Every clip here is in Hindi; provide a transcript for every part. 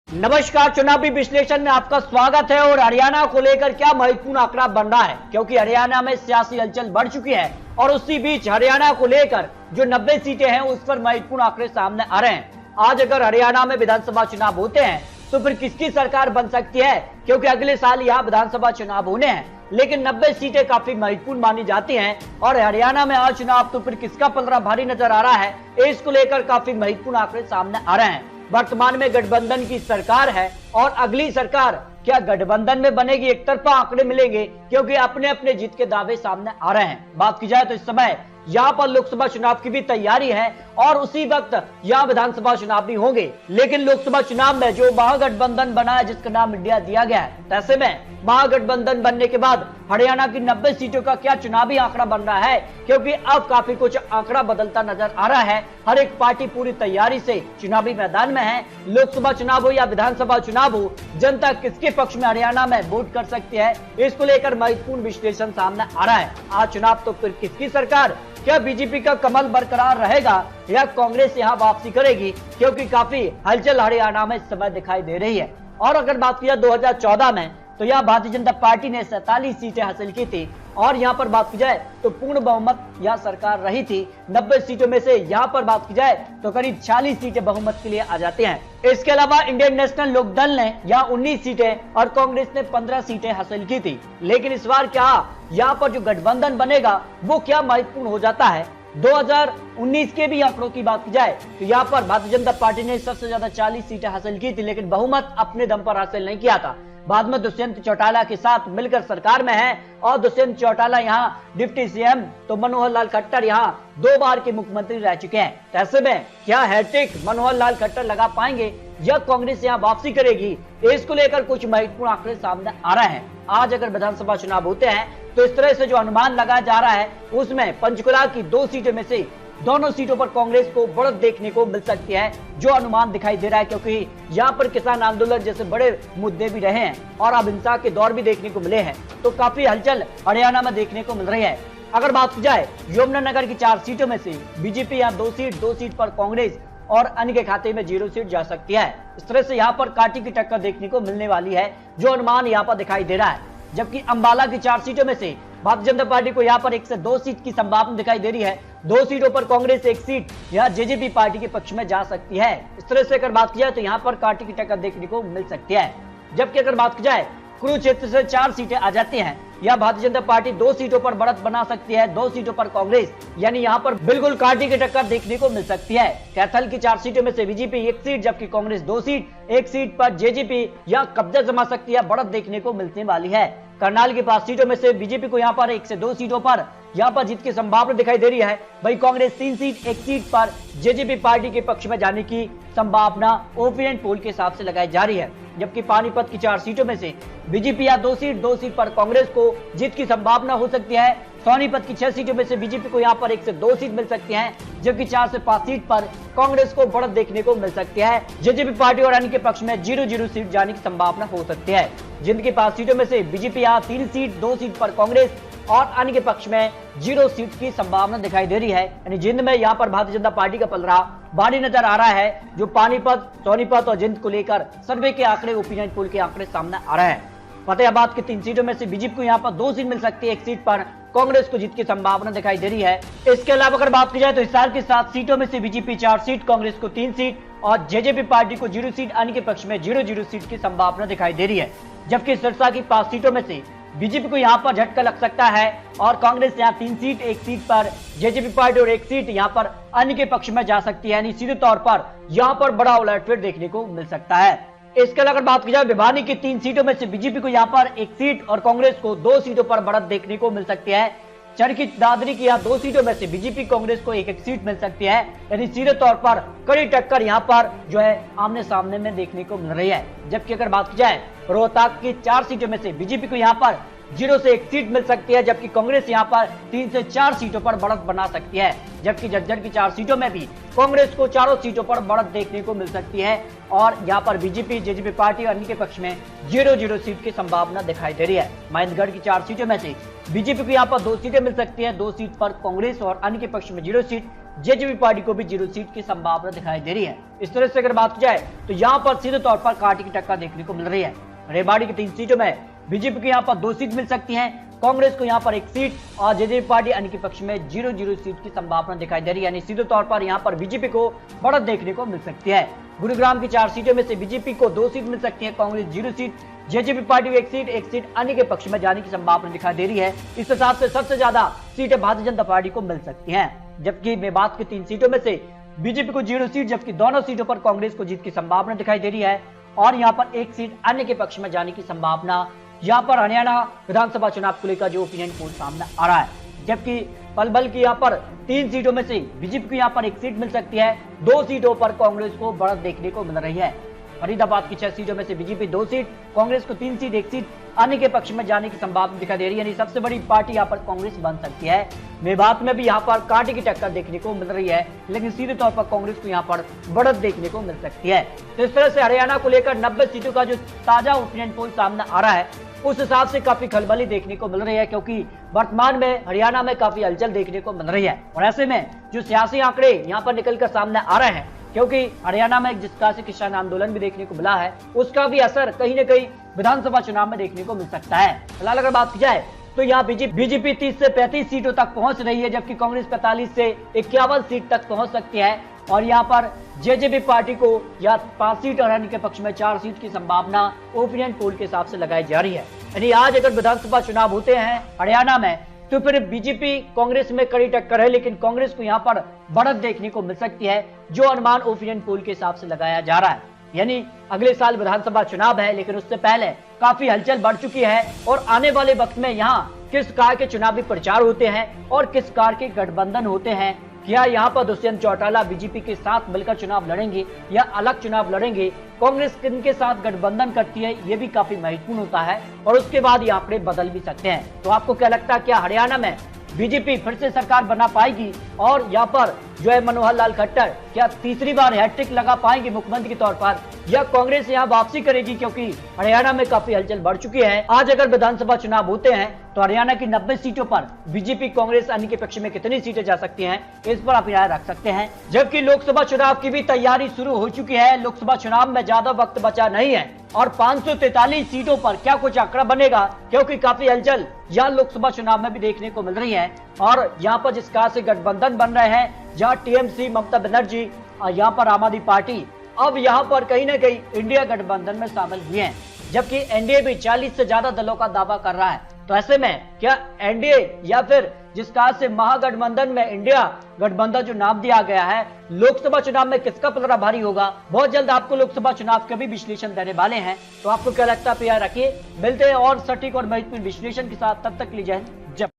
नमस्कार, चुनावी विश्लेषण में आपका स्वागत है। और हरियाणा को लेकर क्या महत्वपूर्ण आंकड़ा बन रहा है, क्योंकि हरियाणा में सियासी हलचल बढ़ चुकी है और उसी बीच हरियाणा को लेकर जो 90 सीटें हैं उस पर महत्वपूर्ण आंकड़े सामने आ रहे हैं। आज अगर हरियाणा में विधानसभा चुनाव होते हैं तो फिर किसकी सरकार बन सकती है, क्योंकि अगले साल यहाँ विधानसभा चुनाव होने हैं, लेकिन 90 सीटें काफी महत्वपूर्ण मानी जाती हैं। और हरियाणा में आज चुनाव तो फिर किसका पलड़ा भारी नजर आ रहा है, इसको लेकर काफी महत्वपूर्ण आंकड़े सामने आ रहे हैं। वर्तमान में गठबंधन की सरकार है और अगली सरकार क्या गठबंधन में बनेगी, एक तरफा आंकड़े मिलेंगे, क्योंकि अपने अपने जीत के दावे सामने आ रहे हैं। बात की जाए तो इस समय यहाँ पर लोकसभा चुनाव की भी तैयारी है और उसी वक्त यहाँ विधानसभा चुनाव भी होंगे। लेकिन लोकसभा चुनाव में जो महागठबंधन बना है, जिसका नाम इंडिया दिया गया है, ऐसे में महागठबंधन बनने के बाद हरियाणा की 90 सीटों का क्या चुनावी आंकड़ा बन रहा है, क्योंकि अब काफी कुछ आंकड़ा बदलता नजर आ रहा है। हर एक पार्टी पूरी तैयारी से चुनावी मैदान में है। लोकसभा चुनाव हो या विधानसभा चुनाव हो, जनता किसके पक्ष में हरियाणा में वोट कर सकती है, इसको लेकर महत्वपूर्ण विश्लेषण सामने आ रहा है। आज चुनाव तो फिर किसकी सरकार, क्या बीजेपी का कमल बरकरार रहेगा या कांग्रेस यहाँ वापसी करेगी, क्योंकि काफी हलचल हरियाणा में इस समय दिखाई दे रही है। और अगर बात किया 2014 में, तो यहाँ भारतीय जनता पार्टी ने 47 सीटें हासिल की थी और यहाँ पर बात की जाए तो पूर्ण बहुमत यहाँ सरकार रही थी। 90 सीटों में से यहाँ पर बात की जाए तो करीब 40 सीटें बहुमत के लिए आ जाती हैं। इसके अलावा इंडियन नेशनल लोकदल ने यहाँ 19 सीटें और कांग्रेस ने 15 सीटें हासिल की थी। लेकिन इस बार क्या यहाँ पर जो गठबंधन बनेगा वो क्या महत्वपूर्ण हो जाता है। 2019 के भी आंकड़ों की बात की जाए तो यहाँ पर भारतीय जनता पार्टी ने सबसे ज्यादा 40 सीटें हासिल की थी, लेकिन बहुमत अपने दम पर हासिल नहीं किया था। बाद में दुष्यंत चौटाला के साथ मिलकर सरकार में है और दुष्यंत चौटाला यहाँ डिप्टी सीएम तो मनोहर लाल खट्टर यहाँ 2 बार के मुख्यमंत्री रह चुके हैं। ऐसे में क्या हैट्रिक मनोहर लाल खट्टर लगा पाएंगे या कांग्रेस यहाँ वापसी करेगी, इसको लेकर कुछ महत्वपूर्ण आंकड़े सामने आ रहे हैं। आज अगर विधानसभा चुनाव होते हैं तो इस तरह से जो अनुमान लगाया जा रहा है उसमें पंचकुला की 2 सीटों में से दोनों सीटों पर कांग्रेस को बढ़त देखने को मिल सकती है, जो अनुमान दिखाई दे रहा है, क्योंकि यहाँ पर किसान आंदोलन जैसे बड़े मुद्दे भी रहे हैं और अब हिंसा के दौर भी देखने को मिले हैं, तो काफी हलचल हरियाणा में देखने को मिल रही है। अगर बात की जाए यमुनानगर की 4 सीटों में से बीजेपी यहाँ 2 सीट पर कांग्रेस और अन्य के खाते में 0 सीट जा सकती है। इस तरह से यहाँ पर कांटे की टक्कर देखने को मिलने वाली है, जो अनुमान यहाँ पर दिखाई दे रहा है। जबकि अंबाला की 4 सीटों में से भारतीय जनता पार्टी को यहाँ पर 1 से 2 सीट की संभावना दिखाई दे रही है। 2 सीटों पर कांग्रेस 1 सीट यहाँ जेजेपी पार्टी के पक्ष में जा सकती है। इस तरह से अगर बात की जाए तो यहाँ पर कांटे की टक्कर देखने को मिल सकती है। जबकि अगर बात की जाए कुरुक्षेत्र से 4 सीटें आ जाती हैं, या भारतीय जनता पार्टी 2 सीटों पर बढ़त बना सकती है, 2 सीटों पर कांग्रेस, यानी यहाँ पर बिल्कुल कांटे की टक्कर देखने को मिल सकती है। कैथल की 4 सीटों में से बीजेपी 1 सीट जबकि कांग्रेस 2 सीट, 1 सीट पर जेजेपी यहाँ कब्जा जमा सकती है, बढ़त देखने को मिलने वाली है। करनाल की 5 सीटों में से बीजेपी को यहाँ पर 1 से 2 सीटों पर यहाँ पर जीत की संभावना दिखाई दे रही है। वही कांग्रेस 3 सीट, 1 सीट पर जेजेपी पार्टी के पक्ष में जाने की संभावना ओपिनियन पोल के हिसाब से लगाई जा रही है। जबकि पानीपत की 4 सीटों में से बीजेपी या 2 सीट पर कांग्रेस को जीत की संभावना हो सकती है। सोनीपत की 6 सीटों में से बीजेपी को यहाँ पर 1 से 2 सीट मिल सकती हैं, जबकि 4 से 5 सीट पर कांग्रेस को बढ़त देखने को मिल सकती है। जेजेपी पार्टी और अन्य के पक्ष में 0-0 सीट जाने की संभावना हो सकती है। जिंद की 5 सीटों में से बीजेपी यहाँ 3 सीट, 2 सीट पर कांग्रेस और अन्य के पक्ष में 0 सीट की संभावना दिखाई दे रही है। यानी जिंद में यहाँ पर भारतीय जनता पार्टी का पलड़ा भारी नजर आ रहा है, जो पानीपत, सोनीपत और जिंद को लेकर सर्वे के आंकड़े, ओपिनियन पोल के आंकड़े सामने आ रहे हैं। फतेहाबाद की 3 सीटों में से बीजेपी को यहाँ पर 2 सीट मिल सकती है, 1 सीट पर कांग्रेस को जीत की संभावना दिखाई दे रही है। इसके अलावा अगर बात की जाए तो हिसार की 7 सीटों में से बीजेपी 4 सीट, कांग्रेस को 3 सीट और जेजेपी पार्टी को 0 सीट, अन्य के पक्ष में 0-0 सीट की संभावना दिखाई दे रही है। जबकि सिरसा की 5 सीटों में से बीजेपी को यहाँ पर झटका लग सकता है और कांग्रेस यहाँ 3 सीट, 1 सीट पर जेजेपी पार्टी और 1 सीट यहाँ पर अन्य के पक्ष में जा सकती है। यानी सीधे तौर पर यहाँ पर बड़ा उलटफेर देखने को मिल सकता है। इसके अलावा अगर बात की जाए भिवानी की 3 सीटों में से बीजेपी को यहाँ पर 1 सीट और कांग्रेस को 2 सीटों पर बढ़त देखने को मिल सकती है। चरखी दादरी की यहाँ 2 सीटों में से बीजेपी कांग्रेस को 1-1 सीट मिल सकती है। यानी सीधे तौर पर कड़ी टक्कर यहाँ पर जो है आमने सामने में देखने को मिल रही है। जबकि अगर बात की जाए रोहतक की 4 सीटों में से बीजेपी को यहाँ पर 0 से 1 सीट मिल सकती है, जबकि कांग्रेस यहाँ पर 3 से 4 सीटों पर बढ़त बना सकती है। जबकि झज्जर की 4 सीटों में भी कांग्रेस को 4 सीटों पर बढ़त देखने को मिल सकती है और यहाँ पर बीजेपी, जेजेपी पार्टी और अन्य के पक्ष में 0-0 सीट की संभावना दिखाई दे रही है। महेंद्रगढ़ की 4 सीटों में से बीजेपी को यहाँ पर 2 सीटें मिल सकती है, 2 सीट पर कांग्रेस और अन्य के पक्ष में 0 सीट, जेजेपी पार्टी को भी 0 सीट की संभावना दिखाई दे रही है। इस तरह से अगर बात की जाए तो यहाँ पर सीधे तौर पर कांटे की टक्कर देखने को मिल रही है। रेवाड़ी की 3 सीटों में बीजेपी को यहाँ पर 2 सीट मिल सकती है, कांग्रेस को यहाँ पर 1 सीट और जेजेपी पार्टी अन्य के पक्ष में 0-0 सीट की संभावना दिखाई दे रही है। यानी सीधे तौर पर यहाँ पर बीजेपी को बढ़त देखने को मिल सकती है। गुरुग्राम की 4 सीटों में से बीजेपी को 2 सीट मिल सकती है, कांग्रेस 0 सीट, जेजेपी पार्टी को 1 सीट अन्य के पक्ष में जाने की संभावना दिखाई दे रही है। इस हिसाब से सबसे ज्यादा सीटें भारतीय जनता पार्टी को मिल सकती हैं। जबकि मेवात की 3 सीटों में से बीजेपी को 0 सीट, जबकि दोनों सीटों पर कांग्रेस को जीत की संभावना दिखाई दे रही है और यहाँ पर 1 सीट अन्य के पक्ष में जाने की संभावना यहाँ पर हरियाणा विधानसभा चुनाव को लेकर जो ओपिनियन पोल सामने आ रहा है। जबकि पलवल की यहाँ पर 3 सीटों में से बीजेपी को यहाँ पर 1 सीट मिल सकती है, 2 सीटों पर कांग्रेस को बढ़त देखने को मिल रही है। फरीदाबाद की 6 सीटों में से बीजेपी 2 सीट, कांग्रेस को 3 सीट, 1 सीट अन्य के पक्ष में जाने की संभावना दिखाई दे रही है। यानी सबसे बड़ी पार्टी यहाँ पर कांग्रेस बन सकती है। मेवात में भी यहाँ पर कांटे की टक्कर देखने को मिल रही है, लेकिन सीधे तौर पर कांग्रेस को यहाँ पर बढ़त देखने को मिल सकती है। तो इस तरह से हरियाणा को लेकर 90 सीटों का जो ताजा ओपिनियन पोल सामने आ रहा है, उस हिसाब से काफी खलबली देखने को मिल रही है, क्योंकि वर्तमान में हरियाणा में काफी हलचल देखने को मिल रही है। और ऐसे में जो सियासी आंकड़े यहाँ पर निकलकर सामने आ रहे हैं, क्योंकि हरियाणा में जिस तरह से किसान आंदोलन भी देखने को मिला है, उसका भी असर कहीं न कहीं विधानसभा चुनाव में देखने को मिल सकता है। फिलहाल अगर बात की जाए तो यहाँ बीजेपी 30 से 35 सीटों तक पहुंच रही है, जबकि कांग्रेस 45 से 51 सीट तक पहुंच सकती है। और यहाँ पर जेजेपी पार्टी को या 5 सीट और अन्य के पक्ष में 4 सीट की संभावना ओपिनियन पोल के हिसाब से लगाई जा रही है। यानी आज अगर विधानसभा चुनाव होते हैं हरियाणा में, तो फिर बीजेपी कांग्रेस में कड़ी टक्कर है, लेकिन कांग्रेस को यहाँ पर बढ़त देखने को मिल सकती है, जो अनुमान ओपिनियन पोल के हिसाब से लगाया जा रहा है। यानी अगले साल विधानसभा चुनाव है, लेकिन उससे पहले काफी हलचल बढ़ चुकी है और आने वाले वक्त में यहाँ किस कार के चुनावी प्रचार होते हैं और किस कार के गठबंधन होते हैं, क्या यहाँ पर दुष्यंत चौटाला बीजेपी के साथ मिलकर चुनाव लड़ेंगे या अलग चुनाव लड़ेंगे, कांग्रेस किनके साथ गठबंधन करती है, ये भी काफी महत्वपूर्ण होता है और उसके बाद ये आंकड़े बदल भी सकते हैं। तो आपको क्या लगता है, क्या हरियाणा में बीजेपी फिर से सरकार बना पाएगी और यहाँ पर जो है मनोहर लाल खट्टर क्या तीसरी बार हैट्रिक लगा पाएंगे मुख्यमंत्री के तौर पर, या कांग्रेस यहाँ वापसी करेगी, क्योंकि हरियाणा में काफी हलचल बढ़ चुकी है। आज अगर विधानसभा चुनाव होते हैं तो हरियाणा की 90 सीटों पर बीजेपी कांग्रेस अन्य के पक्ष में कितनी सीटें जा सकती हैं, इस पर आप राय रख सकते हैं। जबकि लोकसभा चुनाव की भी तैयारी शुरू हो चुकी है, लोकसभा चुनाव में ज्यादा वक्त बचा नहीं है और 543 सीटों पर क्या कुछ आंकड़ा बनेगा, क्योंकि काफी हलचल यहाँ लोकसभा चुनाव में भी देखने को मिल रही है। और यहाँ पर जिस कार से गठबंधन बन रहे हैं, जहाँ टीएमसी ममता बनर्जी और यहाँ पर आम आदमी पार्टी अब यहाँ पर कहीं ना कहीं इंडिया गठबंधन में शामिल हुए हैं, जबकि एनडीए भी 40 से ज्यादा दलों का दावा कर रहा है। तो ऐसे में क्या एनडीए या फिर जिस कार से महागठबंधन में इंडिया गठबंधन जो नाम दिया गया है, लोकसभा चुनाव में किसका पलड़ा भारी होगा? बहुत जल्द आपको लोकसभा चुनाव का भी विश्लेषण देने वाले हैं, तो आपको क्या लगता है, प्यार रखिए। मिलते हैं और सटीक और महत्वपूर्ण विश्लेषण के साथ, तब तक लीजिए जब।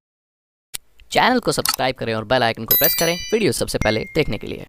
चैनल को सब्सक्राइब करें और बेल आइकन को प्रेस करें वीडियो सबसे पहले देखने के लिए।